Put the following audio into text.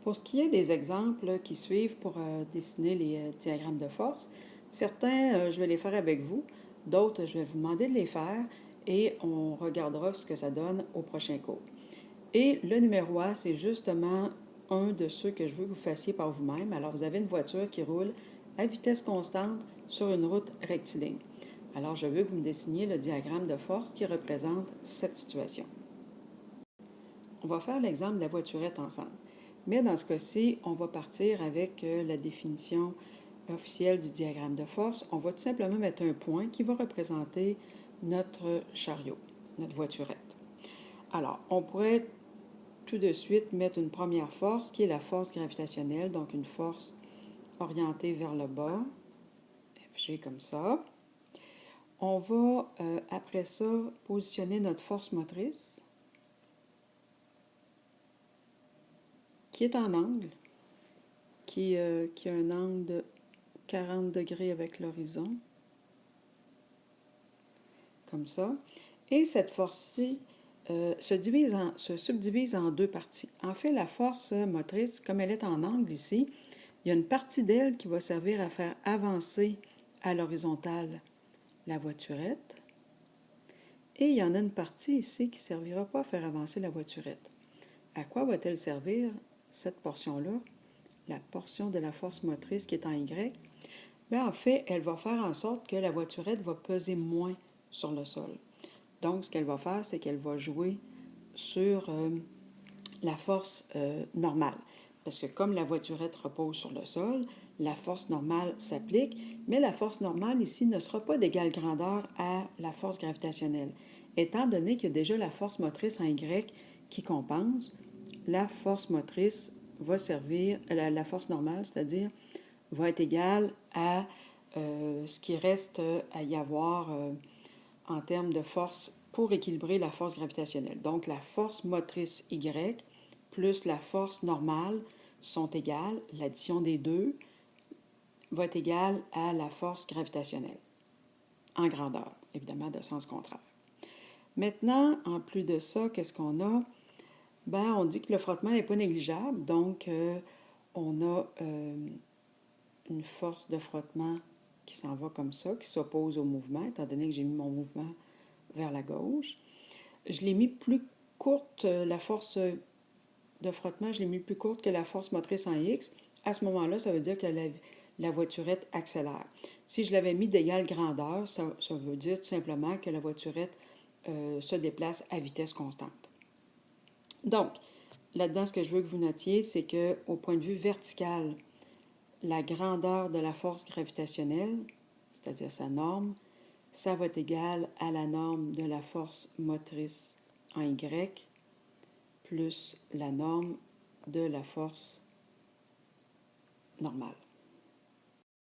Pour ce qui est des exemples qui suivent pour dessiner les diagrammes de force, certains, je vais les faire avec vous, d'autres, je vais vous demander de les faire et on regardera ce que ça donne au prochain cours. Et le numéro A, c'est justement un de ceux que je veux que vous fassiez par vous-même. Alors, vous avez une voiture qui roule à vitesse constante sur une route rectiligne. Alors, je veux que vous me dessiniez le diagramme de force qui représente cette situation. On va faire l'exemple de la voiturette ensemble. Mais dans ce cas-ci, on va partir avec la définition officielle du diagramme de force. On va tout simplement mettre un point qui va représenter notre chariot, notre voiturette. Alors, on pourrait tout de suite mettre une première force qui est la force gravitationnelle, donc une force orientée vers le bas, FG comme ça. On va, après ça, positionner notre force motrice, qui est en angle, qui a un angle de 40 degrés avec l'horizon, comme ça. Et cette force-ci se subdivise en deux parties. En fait, la force motrice, comme elle est en angle ici, il y a une partie d'elle qui va servir à faire avancer à l'horizontale la voiturette. Et il y en a une partie ici qui ne servira pas à faire avancer la voiturette. À quoi va-t-elle servir, cette portion-là, la portion de la force motrice qui est en Y? Bien, en fait, elle va faire en sorte que la voiturette va peser moins sur le sol. Donc, ce qu'elle va faire, c'est qu'elle va jouer sur la force normale. Parce que comme la voiturette repose sur le sol, la force normale s'applique, mais la force normale ici ne sera pas d'égale grandeur à la force gravitationnelle. Étant donné qu'il y a déjà la force motrice en Y qui compense, la force motrice va servir, la force normale, c'est-à-dire, va être égale à ce qui reste à y avoir en termes de force pour équilibrer la force gravitationnelle. Donc, la force motrice Y plus la force normale sont égales. L'addition des deux va être égale à la force gravitationnelle, en grandeur, évidemment de sens contraire. Maintenant, en plus de ça, qu'est-ce qu'on a? Ben, on dit que le frottement n'est pas négligeable, donc on a une force de frottement qui s'en va comme ça, qui s'oppose au mouvement, étant donné que j'ai mis mon mouvement vers la gauche. Je l'ai mis plus courte, la force de frottement, je l'ai mis plus courte que la force motrice en X. À ce moment-là, ça veut dire que la voiturette accélère. Si je l'avais mis d'égale grandeur, ça veut dire tout simplement que la voiturette se déplace à vitesse constante. Donc, là-dedans, ce que je veux que vous notiez, c'est qu'au point de vue vertical, la grandeur de la force gravitationnelle, c'est-à-dire sa norme, ça va être égal à la norme de la force motrice en Y plus la norme de la force normale.